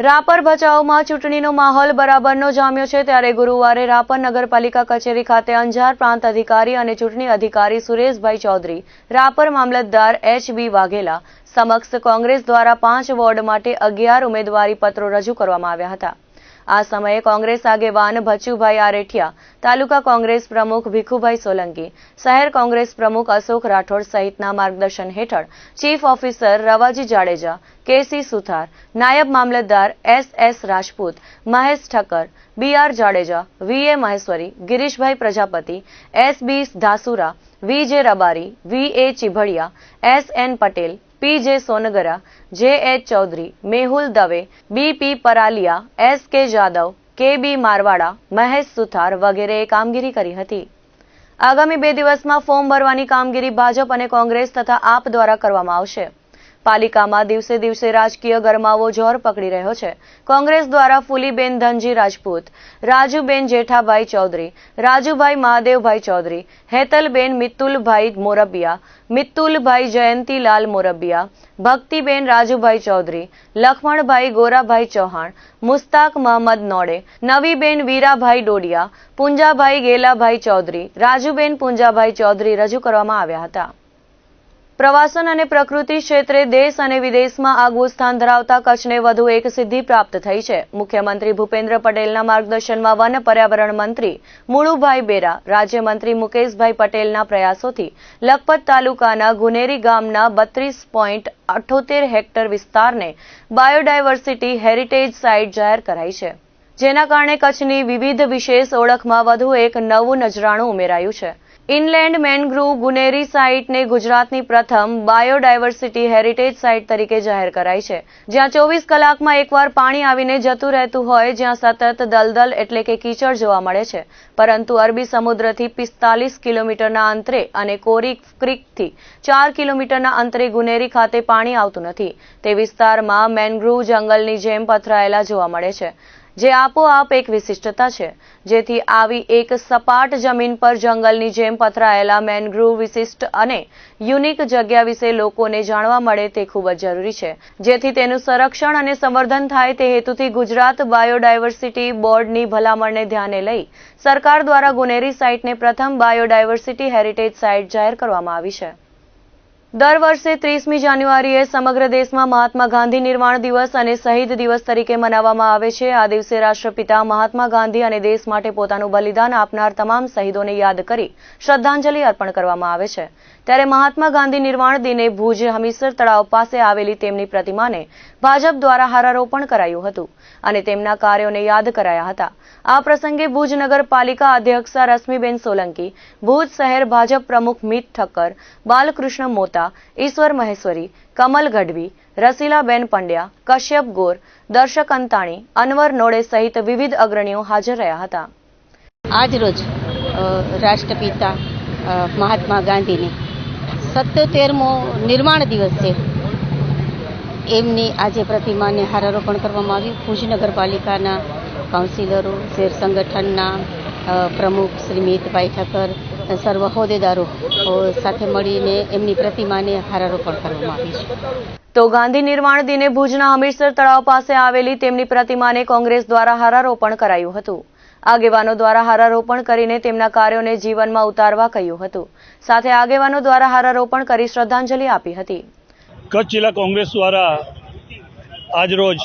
રાપર ભચાઉમાં ચૂંટણીનો માહોલ બરાબરનો જામ્યો છે ત્યારે ગુરુવારે રાપર નગરપાલિકા કચેરી ખાતે અંજાર પ્રાંત અધિકારી અને ચૂંટણી અધિકારી સુરેશભાઈ ચૌધરી, રાપર મામલતદાર એચ.બી. વાઘેલા સમક્ષ કોંગ્રેસ દ્વારા 5 વોર્ડ માટે 11 ઉમેદવારી પત્રો રજૂ કરવામાં આવ્યા હતા। આ સમયે કોંગ્રેસ આગેવાન ભચુભાઈ આરેઠિયા, તાલુકા કોંગ્રેસ પ્રમુખ ભીખુભાઈ સોલંકી, શહેર કોંગ્રેસ પ્રમુખ અશોક રાઠોડ સહિતના માર્ગદર્શન હેઠળ ચીફ ઓફિસર રવાજી જાડેજા, કે.સી. સુથાર, નાયબ મામલતદાર એસ.એસ. રાજપૂત, મહેશ ઠક્કર, બી.આર. જાડેજા, વી.એ. મહેશ્વરી, ગિરીશભાઈ પ્રજાપતિ, એસ.બી. ધાસુરા, વી.જે. રબારી, વી.એ. ચીભડિયા, એસ.એન. પટેલ, પી.જે. સોનગરા, જે.એચ. ચૌધરી, મેહુલ દવે, બી.પી. પરાલિયા, એસ.કે. જાદવ, કે.બી. મારવાડા, મહેશ સુથાર વગેરેએ કામગીરી કરી હતી। આગામી 2 દિવસમાં ફોર્મ ભરવાની કામગીરી ભાજપ અને કોંગ્રેસ તથા આપ દ્વારા કરવામાં આવશે। પાલિકામાં દિવસે દિવસે રાજકીય ગરમાવો જોર પકડી રહ્યો છે। કોંગ્રેસ દ્વારા ફૂલીબેન ધનજી રાજપૂત, રાજુબેન જેઠાભાઈ ચૌધરી, રાજુભાઈ મહાદેવભાઈ ચૌધરી, હેતલબેન મિત્તુલભાઈ મોરબિયા, મિત્તુલભાઈ જયંતીલાલ મોરબિયા, ભક્તિબેન રાજુભાઈ ચૌધરી, લખમણભાઈ ગોરાભાઈ ચૌહાણ, મુસ્તાક મહમદ નોડે, નવીબેન વીરાભાઈ ડોડિયા, પુંજાભાઈ ગેલાભાઈ ચૌધરી, રાજુબેન પુંજાભાઈ ચૌધરી રજૂ કરવામાં આવ્યા હતા। પ્રવાસન અને પ્રકૃતિ ક્ષેત્રે દેશ અને વિદેશમાં આગવું સ્થાન ધરાવતા કચ્છને વધુ એક સિદ્ધિ પ્રાપ્ત થઈ છે। મુખ્યમંત્રી ભૂપેન્દ્ર પટેલના માર્ગદર્શનમાં વન પર્યાવરણ મંત્રી મુળુભાઈ બેરા, રાજ્યમંત્રી મુકેશભાઈ પટેલના પ્રયાસોથી લખપત તાલુકાના ગુનેરી ગામના 32.78 હેક્ટર વિસ્તારને બાયોડાયવર્સિટી હેરિટેજ સાઇટ જાહેર કરાઈ છે, જેના કારણે કચ્છની વિવિધ વિશેષ ઓળખમાં વધુ એક નવું નજરાણું ઉમેરાયું છે। ઇનલેન્ડ મેનગ્રુવ ગુનેરી સાઇટને ગુજરાતની પ્રથમ બાયોડાયવર્સિટી હેરિટેજ સાઇટ તરીકે જાહેર કરાઈ છે, જ્યાં 24 કલાકમાં એકવાર પાણી આવીને જતું રહેતું હોય, જ્યાં સતત દલદલ એટલે કે કીચડ જોવા મળે છે, પરંતુ અરબી સમુદ્રથી 45 કિલોમીટરના અંતરે અને કોરી ક્રીકથી 4 કિલોમીટરના અંતરે ગુનેરી ખાતે પાણી આવતું નથી। તે વિસ્તારમાં મેનગ્રુવ જંગલની જેમ પથરાયેલા જોવા મળે છે, જે આપોઆપ એક વિશિષ્ટતા છે, જેથી આવી એક સપાટ જમીન પર જંગલની જેમ પથરાયેલા મેનગ્રુવ વિશિષ્ટ અને યુનિક જગ્યા વિશે લોકોને જાણવા મળે તે ખૂબ જ જરૂરી છે, જેથી તેનું સંરક્ષણ અને સંવર્ધન થાય તે હેતુથી ગુજરાત બાયોડાયવર્સિટી બોર્ડની ભલામણને ધ્યાને લઈ સરકાર દ્વારા ગુનેરી સાઇટને પ્રથમ બાયોડાયવર્સિટી હેરિટેજ સાઇટ જાહેર કરવામાં આવી છે। દર વર્ષે 30મી જાન્યુઆરીએ સમગ્ર દેશમાં મહાત્મા ગાંધી નિર્વાણ દિવસ અને શહીદ દિવસ તરીકે મનાવવામાં આવે છે। આ દિવસે રાષ્ટ્રપિતા મહાત્મા ગાંધી અને દેશ માટે પોતાનું બલિદાન આપનાર તમામ શહીદોને યાદ કરી શ્રદ્ધાંજલિ અર્પણ કરવામાં આવે છે। ત્યારે મહાત્મા ગાંધી નિર્વાણ દિને ભુજ હમીરસર તળાવ પાસે આવેલી તેમની પ્રતિમાને ભાજપ દ્વારા હારારોપણ કરાયું હતું અને તેમના કાર્યોને યાદ કરાયા હતા। આ પ્રસંગે ભુજ નગરપાલિકા અધ્યક્ષા રશ્મિબેન સોલંકી, ભુજ શહેર ભાજપ પ્રમુખ મિત ઠક્કર, બાલકૃષ્ણ મોતા, ઈશ્વર મહેશ્વરી, કમલ ગઢવી, રસીલાબેન પંડ્યા, કશ્યપ ગોર, દર્શક અંતાણી, અનવર નોડે સહિત વિવિધ અગ્રણીઓ હાજર રહ્યા હતા। આજ રોજ રાષ્ટ્રપિતા મહાત્મા ગાંધીને 77મો નિર્માણ દિવસ છે, એમની આજે પ્રતિમાને હારારોપણ કરવામાં આવ્યું। ભુજ નગરપાલિકાના કાઉન્સિલરો, શહેર સંગઠનના પ્રમુખ શ્રી મિતભાઈ ઠક્કર, સર્વ હોદ્દેદારો સાથે મળીને એમની પ્રતિમાને હારારોપણ કરવામાં આવી છે। તો ગાંધી નિર્વાણ દિને ભુજના હમીરસર તળાવ પાસે આવેલી તેમની પ્રતિમાને કોંગ્રેસ દ્વારા હારારોપણ કરાયું હતું। આગેવાનો દ્વારા હારારોપણ કરીને તેમના કાર્યોને જીવનમાં ઉતારવા કહ્યું હતું, સાથે આગેવાનો દ્વારા હારારોપણ કરી શ્રદ્ધાંજલિ આપી હતી। કચ્છ જિલ્લા કોંગ્રેસ દ્વારા આજરોજ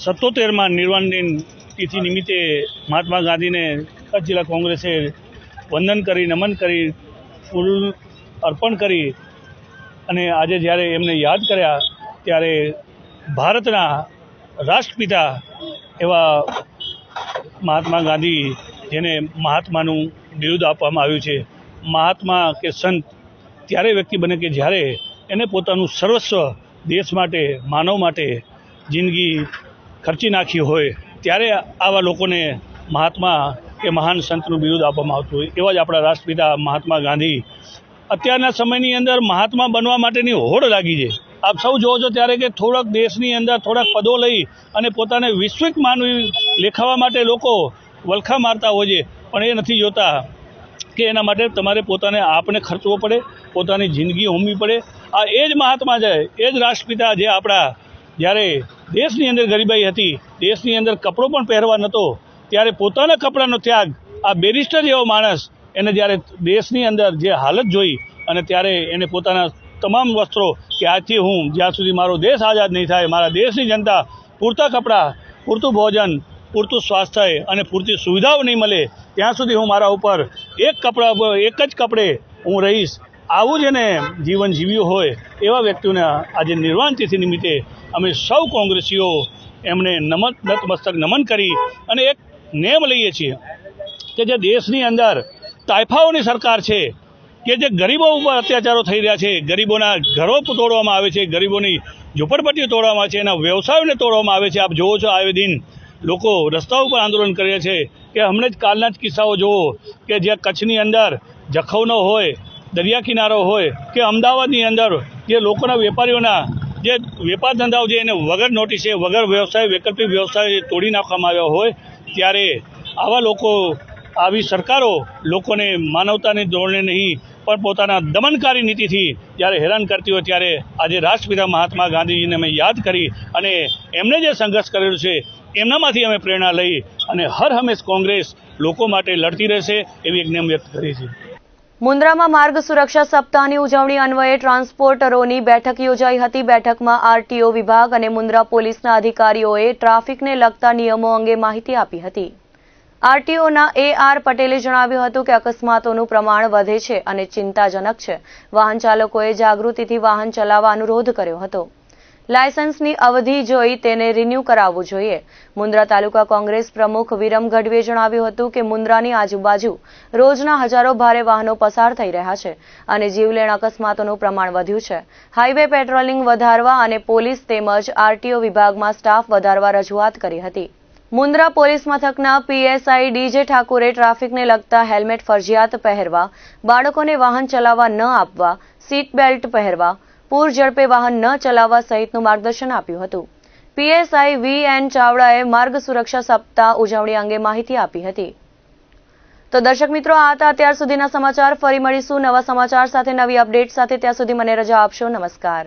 77મા નિર્વાણ દિન તિથિ નિમિત્તે મહાત્મા ગાંધીને કચ્છ જિલ્લા કોંગ્રેસે વંદન કરી, નમન કરી, ફૂલ અર્પણ કરી અને આજે જ્યારે એમને યાદ કર્યા ત્યારે ભારતના રાષ્ટ્રપિતા એવા મહાત્મા ગાંધી, જેને મહાત્માનું બિરુદ આપવામાં આવ્યું છે, મહાત્મા કે સંત ત્યારે વ્યક્તિ બને કે જ્યારે એને પોતાનું સર્વસ્વ દેશ માટે, માનવ માટે જિંદગી ખર્ચી નાખી હોય, ત્યારે આવા લોકોને મહાત્મા કે મહાન સંતનું બિરુદ આપવામાં આવતું હોય। એવા જ આપણા રાષ્ટ્રપિતા મહાત્મા ગાંધી અત્યારના સમયની અંદર મહાત્મા બનવા માટેની હોડ લાગી છે। આપ સૌ જોવો છો ત્યારે કે થોડાક દેશની અંદર થોડાક પદો લઈ અને પોતાને વૈશ્વિક માનવી લેખાવા માટે લોકો વલખા મારતા હોય છે, પણ એ નથી જોતા કે એના માટે તમારે પોતાને આપને ખર્ચવો પડે, પોતાની જિંદગી હોમવી પડે। આ એ જ મહાત્મા છે, એ જ રાષ્ટ્રપિતા જે આપણા જ્યારે દેશની અંદર ગરીબાઈ હતી, દેશની અંદર કપડો પણ પહેરવા નહોતો, ત્યારે પોતાના કપડાનો ત્યાગ આ બેરિસ્ટર જેવો માણસ એને જ્યારે દેશની અંદર જે હાલત જોઈ અને ત્યારે એને પોતાના તમામ વસ્ત્રો કે આજથી હું જ્યાં સુધી મારો દેશ આઝાદ નહીં થાય, મારા દેશની જનતા પૂરતા કપડાં, પૂરતું ભોજન, પૂરતું સ્વાસ્થ્ય અને પૂરતી સુવિધાઓ નહીં મળે ત્યાં સુધી હું મારા ઉપર એક જ કપડે હું રહીશ, આવું જ એને જીવન જીવ્યું હોય એવા વ્યક્તિઓને આજે નિર્વાણ તિથિ નિમિત્તે અમે સૌ કોંગ્રેસીઓ એમને નતમસ્તક નમન કરી અને એક નેમ લઈએ છીએ કે જે દેશની અંદર તાઇફાઓની સરકાર છે કે જે ગરીબો ઉપર અત્યાચારો થઈ રહ્યા છે, ગરીબોના ઘરો તોડવામાં આવે છે, ગરીબોની ઝૂંપડપટ્ટીઓ તોડવામાં આવે છે, એના વ્યવસાયોને તોડવામાં આવે છે. આપ જોવો છો આવે દિન લોકો રસ્તા ઉપર આંદોલન કરે છે કે હમણાં જ કાલના જ કિસ્સાઓ જુઓ કે જે કચ્છની અંદર જખૌનો હોય, દરિયા કિનારો હોય કે અમદાવાદની અંદર જે લોકોના વેપારીઓના જે વેપાર ધંધાઓ જે એને વગર નોટિસે, વગર વ્યવસાય, વૈકલ્પિક વ્યવસાય તોડી નાખવામાં આવ્યા હોય, ત્યારે આવા લોકો, આવી સરકારો લોકોને માનવતાની ધોરણે નહીં પણ પોતાના દમનકારી નીતિથી જ્યારે હેરાન કરતી હોય ત્યારે આજે રાષ્ટ્રપિતા મહાત્મા ગાંધીજીને અમે યાદ કરી અને એમને જે સંઘર્ષ કરેલો છે એમનામાંથી અમે પ્રેરણા લઈ અને હર હંમેશ કોંગ્રેસ લોકો માટે લડતી રહેશે એવી એક નેમ વ્યક્ત કરી છે. મુન્દ્રામાં માર્ગ સુરક્ષા સપ્તાહની ઉજવણી અન્વયે ટ્રાન્સપોર્ટરોની બેઠક યોજાઈ હતી. બેઠકમાં આરટીઓ વિભાગ અને મુન્દ્રા પોલીસના અધિકારીઓએ ટ્રાફિકને લગતા નિયમો અંગે માહિતી આપી હતી. આરટીઓના AR પટેલે જણાવ્યું હતું કે અકસ્માતોનું પ્રમાણ વધે છે અને ચિંતાજનક છે. વાહન ચાલકોએ જાગૃતિથી વાહન ચલાવવા અનુરોધ કર્યો હતો. લાયસન્સની અવધિ જોઈ તેને રિન્યૂ કરાવવું જોઈએ. મુન્દ્રા તાલુકા કોંગ્રેસ પ્રમુખ વિરમ ગઢવીએ જણાવ્યું હતું કે મુન્દ્રાની આજુબાજુ રોજના હજારો ભારે વાહનો પસાર થઈ રહ્યા છે અને જીવલેણ અકસ્માતોનું પ્રમાણ વધ્યું છે. હાઈવે પેટ્રોલિંગ વધારવા અને પોલીસ તેમજ આરટીઓ વિભાગમાં સ્ટાફ વધારવા રજૂઆત કરી હતી. મુન્દ્રા પોલીસ મથકના PSI DJ ઠાકુરે ટ્રાફિકને લગતા હેલ્મેટ ફરજિયાત પહેરવા, બાળકોને વાહન ચલાવવા ન આપવા, સીટ બેલ્ટ પહેરવા, પૂર ઝડપે વાહન ન ચલાવવા સહિતનું માર્ગદર્શન આપ્યું હતું. PSI VN ચાવડાએ માર્ગ સુરક્ષા સપ્તાહ ઉજવણી અંગે માહિતી આપી હતી. તો દર્શક મિત્રો, આ હતા અત્યાર સુધીના સમાચાર. ફરી મળીશું નવા સમાચાર સાથે, નવી અપડેટ સાથે. ત્યાં સુધી મને રજા આપશો. નમસ્કાર.